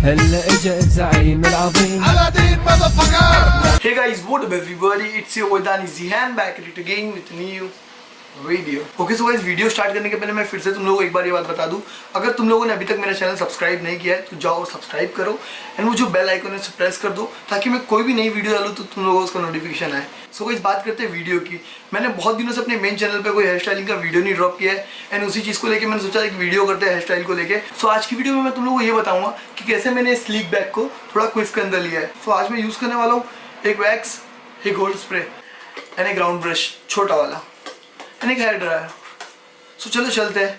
هلا اجا الزعيم العظيم. Hey guys, what up everybody? It's your boy Danish Zehan back at it again with a new video. Okay so guys, video start करने के पहले मैं फिर से तुम लोगों को एक बार ये बात बता दूं, अगर तुम लोगों ने अभी तक मेरा चैनल सब्सक्राइब नहीं किया है तो जाओ सब्सक्राइब करो एंड वो जो बेल आइकन है उसे प्रेस कर दो ताकि मैं कोई भी नई वीडियो डालूं तो तुम लोगों को उसका नोटिफिकेशन आए। सो गाइस, बात करते हैं वीडियो की। मैंने बहुत दिनों से अपने मेन चैनल पर कोई हेयर स्टाइलिंग का वीडियो नहीं ड्रॉप किया है एंड उसी चीज़ को लेकर मैंने सोचा एक वीडियो करते हैं हेयर स्टाइल को लेकर। सो आज की वीडियो में मैं तुम लोगों को ये बताऊंगा कि कैसे मैंने स्लीक बैक को थोड़ा क्विज के अंदर लिया है। सो आज मैं यूज़ करने वाला हूँ एक वैक्स, एक गोल्ड स्प्रे एंड एक ग्राउंड ब्रश छोटा वाला एंड एक हेयर ड्रायर। सो चलो चलते हैं।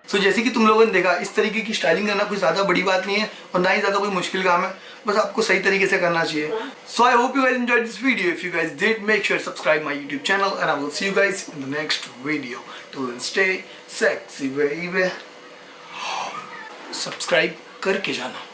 तो जैसे कि तुम लोगों ने देखा, इस तरीके की स्टाइलिंग करना कोई ज़्यादा बड़ी बात नहीं है और ना ही ज़्यादा कोई मुश्किल काम है, बस आपको सही तरीके से करना चाहिए। So I hope you guys enjoyed this video. If you guys did, make sure subscribe my YouTube channel and I will see you guys in the next video. Till then stay sexy baby. Subscribe करके जाना।